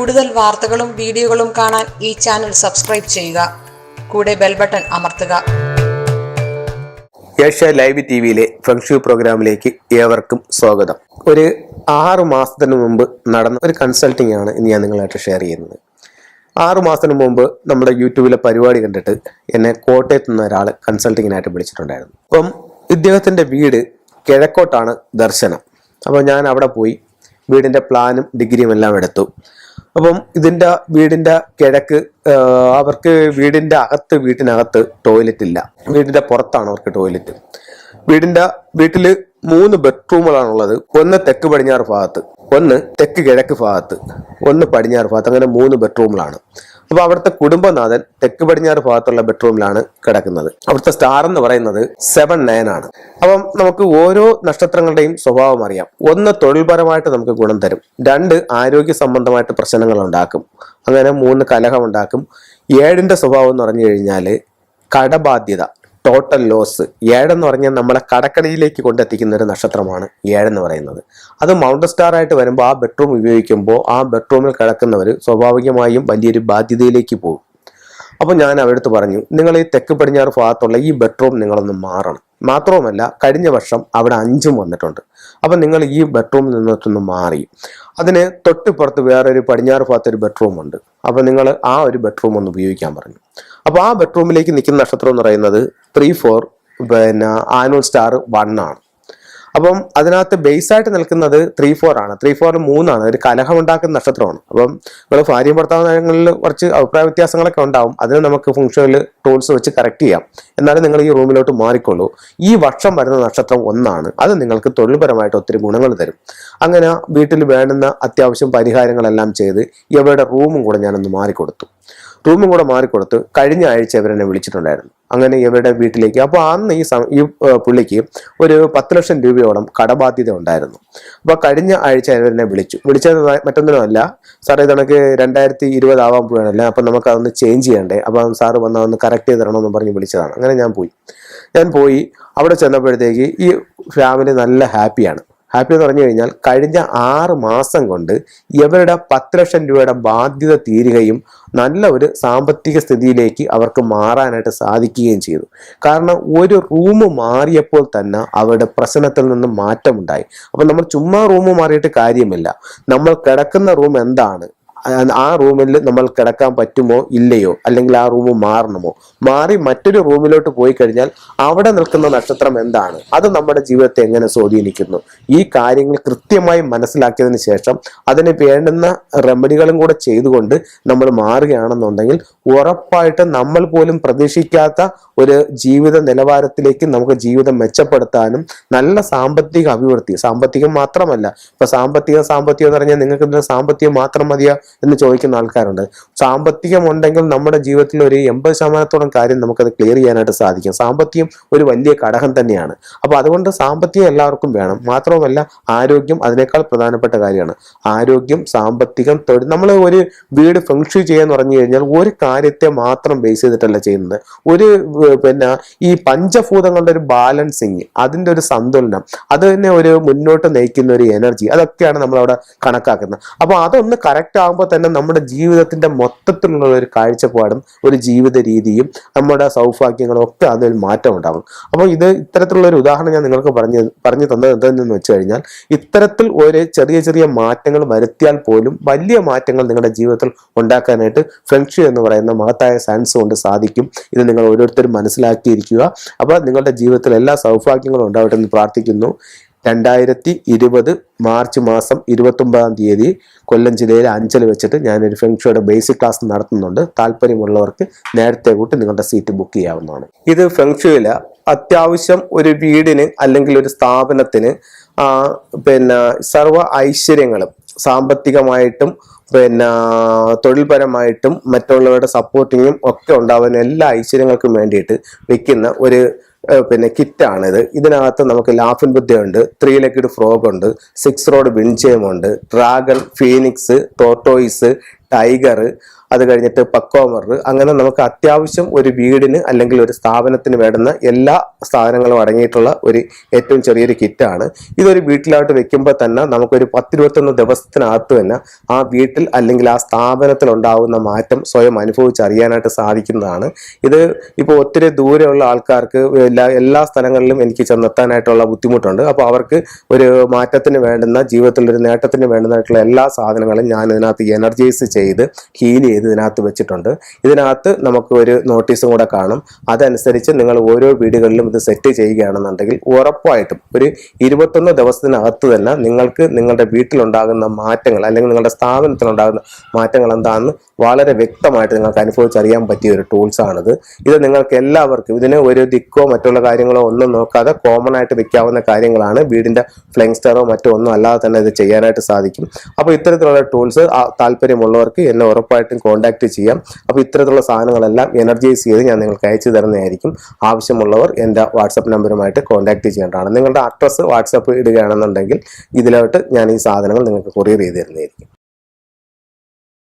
കൂടുതൽ വാർത്തകളും വീഡിയോകളും കാണാൻ ഈ ചാനൽ സബ്സ്ക്രൈബ് ചെയ്യുക. കൂടെ ബെൽ ബട്ടൺ അമർത്തുക. ഏഷ്യ ലൈവ് ടിവിയിലെ ഫെങ്ഷു പ്രോഗ്രാമിലേക്ക് ഏവർക്കും സ്വാഗതം. ഒരു 6 മാസത്തിന് മുമ്പ് നടന്ന ഒരു കൺസൾട്ടിംഗ് ആണ് ഇന്ന് ഞാൻ നിങ്ങളായിട്ട് ഷെയർ ചെയ്യുന്നത്. 6 മാസത്തിന് മുമ്പ് നമ്മുടെ യൂട്യൂബിലെ പരിപാടി കണ്ടിട്ട് എന്നെ കോട്ടയത്ത് നിന്ന് ഒരാൾ കൺസൾട്ടിങ്ങിനായിട്ട് വിളിച്ചിട്ടുണ്ടായിരുന്നു. അപ്പം ഇദ്ദേഹത്തിൻ്റെ വീട് കിഴക്കോട്ടാണ് ദർശനം. അപ്പോൾ ഞാൻ അവിടെ പോയി വീടിൻ്റെ പ്ലാനും ഡിഗ്രിയും എല്ലാം എടുത്തു. അപ്പം വീടിൻ്റെ കിഴക്ക് അവർക്ക് വീട്ടിനകത്ത് ടോയ്ലറ്റ് ഇല്ല. വീടിൻ്റെ പുറത്താണ് അവർക്ക് ടോയ്ലറ്റ്. വീട്ടിൽ 3 ബെഡ്റൂമുകളാണുള്ളത്. ഒന്ന് തെക്ക് പടിഞ്ഞാറ് ഭാഗത്ത്, ഒന്ന് തെക്ക് കിഴക്ക് ഭാഗത്ത്, ഒന്ന് പടിഞ്ഞാറ് ഭാഗത്ത്, അങ്ങനെ 3 ബെഡ്റൂമുകളാണ്. അപ്പൊ അവിടുത്തെ കുടുംബനാഥൻ തെക്ക് പടിഞ്ഞാറ് ഭാഗത്തുള്ള ബെഡ്റൂമിലാണ് കിടക്കുന്നത്. അവിടുത്തെ സ്റ്റാർ എന്ന് പറയുന്നത് 7-9 ആണ്. അപ്പം നമുക്ക് ഓരോ നക്ഷത്രങ്ങളുടെയും സ്വഭാവം അറിയാം. 1 തൊഴിൽപരമായിട്ട് നമുക്ക് ഗുണം തരും, 2 ആരോഗ്യ സംബന്ധമായിട്ട് പ്രശ്നങ്ങൾ ഉണ്ടാക്കും, അങ്ങനെ 3 കലഹം ഉണ്ടാക്കും. 7ന്റെ സ്വഭാവം എന്ന് പറഞ്ഞു കഴിഞ്ഞാൽ കടബാധ്യത, ടോട്ടൽ ലോസ്. 7 എന്ന് പറഞ്ഞാൽ നമ്മളെ കടക്കടിയിലേക്ക് കൊണ്ടെത്തിക്കുന്ന ഒരു നക്ഷത്രമാണ് 7 എന്ന് പറയുന്നത്. അത് മൗണ്ട് സ്റ്റാർ ആയിട്ട് വരുമ്പോൾ ആ ബെഡ്റൂം ഉപയോഗിക്കുമ്പോൾ ആ ബെഡ്റൂമിൽ കിടക്കുന്നവർ സ്വാഭാവികമായും വലിയൊരു ബാധ്യതയിലേക്ക് പോകും. അപ്പോൾ ഞാൻ അവരടുത്ത് പറഞ്ഞു, നിങ്ങൾ ഈ തെക്ക് പടിഞ്ഞാറ് ഭാഗത്തുള്ള ഈ ബെഡ്റൂം നിങ്ങളൊന്ന് മാറണം. മാത്രവുമല്ല, കഴിഞ്ഞ വർഷം അവിടെ 5 വന്നിട്ടുണ്ട്. അപ്പം നിങ്ങൾ ഈ ബെഡ്റൂമിൽ നിന്നൊന്ന് മാറി, അതിന് തൊട്ടിപ്പുറത്ത് വേറൊരു പടിഞ്ഞാറ് ഭാഗത്തൊരു ബെഡ്റൂം ഉണ്ട്. അപ്പം നിങ്ങൾ ആ ഒരു ബെഡ്റൂം ഒന്ന് ഉപയോഗിക്കാൻ പറഞ്ഞു. അപ്പോൾ ആ ബെഡ്റൂമിലേക്ക് നിൽക്കുന്ന നക്ഷത്രം എന്ന് പറയുന്നത് 3-4 ആനുവൽ സ്റ്റാർ 1 ആണ്. അപ്പം അതിനകത്ത് ബേസായിട്ട് നിൽക്കുന്നത് 3-4 ആണ്. 3-4 3 ആണ്. ഒരു കലഹം ഉണ്ടാക്കുന്ന നക്ഷത്രമാണ്. അപ്പം നിങ്ങൾ ഭാര്യയും ഭർത്താവുകളിൽ കുറച്ച് അഭിപ്രായ വ്യത്യാസങ്ങളൊക്കെ ഉണ്ടാവും. അതിന് നമുക്ക് ഫംഗ്ഷനിൽ ടൂൾസ് വെച്ച് കറക്റ്റ് ചെയ്യാം. എന്നാലും നിങ്ങൾ ഈ റൂമിലോട്ട് മാറിക്കൊള്ളൂ. ഈ വർഷം വരുന്ന നക്ഷത്രം 1 ആണ്. അത് നിങ്ങൾക്ക് തൊഴിൽപരമായിട്ട് ഒത്തിരി ഗുണങ്ങൾ തരും. അങ്ങനെ വീട്ടിൽ വേണ്ടുന്ന അത്യാവശ്യം പരിഹാരങ്ങളെല്ലാം ചെയ്ത് ഇവരുടെ റൂമും കൂടെ ഞാനൊന്ന് മാറിക്കൊടുത്തു. കഴിഞ്ഞ ആഴ്ച ഇവരെന്നെ വിളിച്ചിട്ടുണ്ടായിരുന്നു. അങ്ങനെ ഇവരുടെ വീട്ടിലേക്ക്. അപ്പോൾ അന്ന് ഈ പുള്ളിക്ക് ഒരു 10 ലക്ഷം രൂപയോളം കടബാധ്യത ഉണ്ടായിരുന്നു. അപ്പോൾ കഴിഞ്ഞ ആഴ്ച ഇവരെന്നെ വിളിച്ചത് മറ്റൊന്നിനുമല്ല, സാർ ഇതണക്ക് 2020 ആവാൻ പോവാണല്ല, അപ്പം നമുക്ക് അതൊന്ന് ചേഞ്ച് ചെയ്യണ്ടേ, അപ്പം സാറ് വന്നാൽ ഒന്ന് കറക്റ്റ് ചെയ്ത് തരണമെന്ന് പറഞ്ഞ് വിളിച്ചതാണ്. അങ്ങനെ ഞാൻ പോയി അവിടെ ചെന്നപ്പോഴത്തേക്ക് ഈ ഫാമിലി നല്ല ഹാപ്പിയാണ്. ഹാപ്പി എന്ന് പറഞ്ഞു കഴിഞ്ഞാൽ കഴിഞ്ഞ 6 മാസം കൊണ്ട് ഇവരുടെ 10 ലക്ഷം രൂപയുടെ ബാധ്യത തീരുകയും നല്ല ഒരു സാമ്പത്തിക സ്ഥിതിയിലേക്ക് അവർക്ക് മാറാനായിട്ട് സാധിക്കുകയും ചെയ്തു. കാരണം ഒരു റൂം മാറിയപ്പോൾ തന്നെ അവരുടെ പ്രശ്നത്തിൽ നിന്ന് മാറ്റമുണ്ടായി. അപ്പം നമ്മൾ ചുമ്മാ റൂം മാറിയിട്ട് കാര്യമില്ല. നമ്മൾ കിടക്കുന്ന റൂം എന്താണ്, ആ റൂമിൽ നമ്മൾ കിടക്കാൻ പറ്റുമോ ഇല്ലയോ, അല്ലെങ്കിൽ ആ റൂം മാറി മറ്റൊരു റൂമിലോട്ട് പോയി കഴിഞ്ഞാൽ അവിടെ നിൽക്കുന്ന നക്ഷത്രം എന്താണ്, അത് നമ്മുടെ ജീവിതത്തെ എങ്ങനെ സ്വാധീനിക്കുന്നു, ഈ കാര്യങ്ങൾ കൃത്യമായി മനസ്സിലാക്കിയതിന് ശേഷം അതിന് വേണ്ടുന്ന റെമഡികളും കൂടെ ചെയ്തുകൊണ്ട് നമ്മൾ മാറുകയാണെന്നുണ്ടെങ്കിൽ ഉറപ്പായിട്ട് നമ്മൾ പോലും പ്രതീക്ഷിക്കാത്ത ഒരു ജീവിത നിലവാരത്തിലേക്ക് നമുക്ക് ജീവിതം മെച്ചപ്പെടുത്താനും നല്ല സാമ്പത്തിക അഭിവൃദ്ധി, സാമ്പത്തികം മാത്രമല്ല, ഇപ്പൊ സാമ്പത്തികം എന്ന് പറഞ്ഞാൽ നിങ്ങൾക്ക് സാമ്പത്തികം മാത്രം മതിയോ എന്ന് ചോദിക്കുന്ന ആൾക്കാരുണ്ട്. സാമ്പത്തികം ഉണ്ടെങ്കിൽ നമ്മുടെ ജീവിതത്തിൽ ഒരു 80% കാര്യം നമുക്കത് ക്ലിയർ ചെയ്യാനായിട്ട് സാധിക്കും. സാമ്പത്തികം ഒരു വലിയ ഘടകം തന്നെയാണ്. അപ്പൊ അതുകൊണ്ട് സാമ്പത്തികം എല്ലാവർക്കും വേണം. മാത്രമല്ല ആരോഗ്യം അതിനേക്കാൾ പ്രധാനപ്പെട്ട കാര്യമാണ്. ആരോഗ്യം, സാമ്പത്തികം, തൊഴിൽ. നമ്മൾ ഒരു വീട് ഫെങ്ഷു ചെയ്യാന്ന് പറഞ്ഞു കഴിഞ്ഞാൽ ഒരു കാര്യത്തെ മാത്രം ബേസ് ചെയ്തിട്ടല്ല ചെയ്യുന്നത്. ഈ പഞ്ചഭൂതങ്ങളുടെ ഒരു ബാലൻസിങ്, അതിൻ്റെ ഒരു സന്തുലനം, അത് തന്നെ ഒരു മുന്നോട്ട് നയിക്കുന്ന ഒരു എനർജി, അതൊക്കെയാണ് നമ്മളവിടെ കണക്കാക്കുന്നത്. അപ്പൊ അതൊന്ന് കറക്റ്റ് ആകുമ്പോൾ തന്നെ നമ്മുടെ ജീവിതത്തിന്റെ മൊത്തത്തിലുള്ള ഒരു കാഴ്ചപ്പാടും ഒരു ജീവിത രീതിയും നമ്മുടെ സൗഭാഗ്യങ്ങളും ഒക്കെ അതിൽ മാറ്റം ഉണ്ടാകും. അപ്പോൾ ഇത്തരത്തിലുള്ള ഒരു ഉദാഹരണം ഞാൻ നിങ്ങൾക്ക് പറഞ്ഞു തന്നത് എന്തെന്ന് വെച്ച് കഴിഞ്ഞാൽ, ഇത്തരത്തിൽ ഒരു ചെറിയ മാറ്റങ്ങൾ വരുത്തിയാൽ പോലും വലിയ മാറ്റങ്ങൾ നിങ്ങളുടെ ജീവിതത്തിൽ ഉണ്ടാക്കാനായിട്ട് ഫെങ്ഷു എന്ന് പറയുന്ന മഹത്തായ സയൻസ് കൊണ്ട് സാധിക്കും. ഇത് നിങ്ങൾ ഓരോരുത്തരും മനസ്സിലാക്കിയിരിക്കുക. അപ്പോൾ നിങ്ങളുടെ ജീവിതത്തിൽ എല്ലാ സൗഭാഗ്യങ്ങളും ഉണ്ടാവട്ടെ എന്ന് പ്രാർത്ഥിക്കുന്നു. 2020 മാർച്ച് മാസം 29-ാം തീയതി കൊല്ലം ജില്ലയിലെ അഞ്ചൽ വെച്ചിട്ട് ഞാനൊരു ഫെങ്ഷുയുടെ ബേസിക് ക്ലാസ് നടത്തുന്നുണ്ട്. താല്പര്യമുള്ളവർക്ക് നേരത്തെ കൂട്ടി നിങ്ങളുടെ സീറ്റ് ബുക്ക് ചെയ്യാവുന്നതാണ്. ഇത് ഫെങ്ഷുവിൽ അത്യാവശ്യം ഒരു വീടിന് അല്ലെങ്കിൽ ഒരു സ്ഥാപനത്തിന് സർവ്വ ഐശ്വര്യങ്ങളും സാമ്പത്തികമായിട്ടും തൊഴിൽപരമായിട്ടും മറ്റുള്ളവരുടെ സപ്പോർട്ടിങ്ങും ഒക്കെ ഉണ്ടാവുന്ന എല്ലാ ഐശ്വര്യങ്ങൾക്കും വേണ്ടിയിട്ട് വെക്കുന്ന ഒരു കിറ്റാണിത്. ഇതിനകത്ത് നമുക്ക് ലാഫിൻ ബുദ്ധയുണ്ട്, 3 ലെഗ്ഡ് ഫ്രോഗ് ഉണ്ട്, 6 റോഡ് വിൻചയം ഉണ്ട്, ഡ്രാഗൺ, ഫീനിക്സ്, ടോർട്ടോയിസ്, ടൈഗർ, അത് കഴിഞ്ഞിട്ട് പക്കോമർ, അങ്ങനെ നമുക്ക് അത്യാവശ്യം ഒരു വീടിന് അല്ലെങ്കിൽ ഒരു സ്ഥാപനത്തിന് വേണ്ടുന്ന എല്ലാ സാധനങ്ങളും അടങ്ങിയിട്ടുള്ള ഒരു ഏറ്റവും ചെറിയൊരു കിറ്റാണ്. ഇതൊരു വീട്ടിലോട്ട് വെക്കുമ്പോൾ തന്നെ നമുക്കൊരു 10-21 ദിവസത്തിനകത്ത് തന്നെ ആ വീട്ടിൽ അല്ലെങ്കിൽ ആ സ്ഥാപനത്തിൽ ഉണ്ടാകുന്ന മാറ്റം സ്വയം അനുഭവിച്ചറിയാനായിട്ട് സാധിക്കുന്നതാണ്. ഇത് ഇപ്പോൾ ഒത്തിരി ദൂരെയുള്ള ആൾക്കാർക്ക് എല്ലാ സ്ഥലങ്ങളിലും എനിക്ക് ചെന്നെത്താനായിട്ടുള്ള ബുദ്ധിമുട്ടുണ്ട്. അപ്പോൾ അവർക്ക് ഒരു മാറ്റത്തിന് വേണ്ടുന്ന, ജീവിതത്തിലൊരു നേട്ടത്തിന് വേണ്ടുന്നതായിട്ടുള്ള എല്ലാ സാധനങ്ങളും ഞാൻ ഇതിനകത്ത് എനർജൈസ് ചെയ്ത് ഹീൽ ചെയ്ത് ഇതിനകത്ത് വെച്ചിട്ടുണ്ട്. ഇതിനകത്ത് നമുക്ക് ഒരു നോട്ടീസും കൂടെ കാണും. അതനുസരിച്ച് നിങ്ങൾ ഓരോ വീടുകളിലും ഇത് സെറ്റ് ചെയ്യുകയാണെന്നുണ്ടെങ്കിൽ ഉറപ്പായിട്ടും ഒരു 21 ദിവസത്തിനകത്ത് തന്നെ നിങ്ങൾക്ക് നിങ്ങളുടെ വീട്ടിലുണ്ടാകുന്ന മാറ്റങ്ങൾ അല്ലെങ്കിൽ നിങ്ങളുടെ സ്ഥാപനത്തിലുണ്ടാകുന്ന മാറ്റങ്ങൾ എന്താണെന്ന് വളരെ വ്യക്തമായിട്ട് നിങ്ങൾക്ക് അനുഭവിച്ചറിയാൻ പറ്റിയ ഒരു ടൂൾസാണിത്. ഇത് നിങ്ങൾക്ക് എല്ലാവർക്കും, ഇതിന് ഒരു ദിക്കോ മറ്റുള്ള കാര്യങ്ങളോ ഒന്നും നോക്കാതെ കോമൺ ആയിട്ട് വെക്കാവുന്ന കാര്യങ്ങളാണ്. വീടിൻ്റെ ഫ്ലെങ്സ്റ്ററോ മറ്റോ ഒന്നും അല്ലാതെ തന്നെ ഇത് ചെയ്യാനായിട്ട് സാധിക്കും. അപ്പോൾ ഇത്തരത്തിലുള്ള ടൂൾസ് താല്പര്യമുള്ളവർക്ക് എന്നെ ഉറപ്പായിട്ടും കോൺടാക്ട് ചെയ്യാം. അപ്പോൾ ഇത്തരത്തിലുള്ള സാധനങ്ങളെല്ലാം എനർജൈസ് ചെയ്ത് ഞാൻ നിങ്ങൾക്ക് അയച്ചു തരുന്നതായിരിക്കും. ആവശ്യമുള്ളവർ എൻ്റെ വാട്സപ്പ് നമ്പറുമായിട്ട് കോൺടാക്ട് ചെയ്യേണ്ടതാണ്. നിങ്ങളുടെ അഡ്രസ്സ് വാട്സപ്പ് ഇടുകയാണെന്നുണ്ടെങ്കിൽ ഇതിലോട്ട് ഞാൻ ഈ സാധനങ്ങൾ നിങ്ങൾക്ക് കൊറിയർ ചെയ്ത് തരുന്നതായിരിക്കും.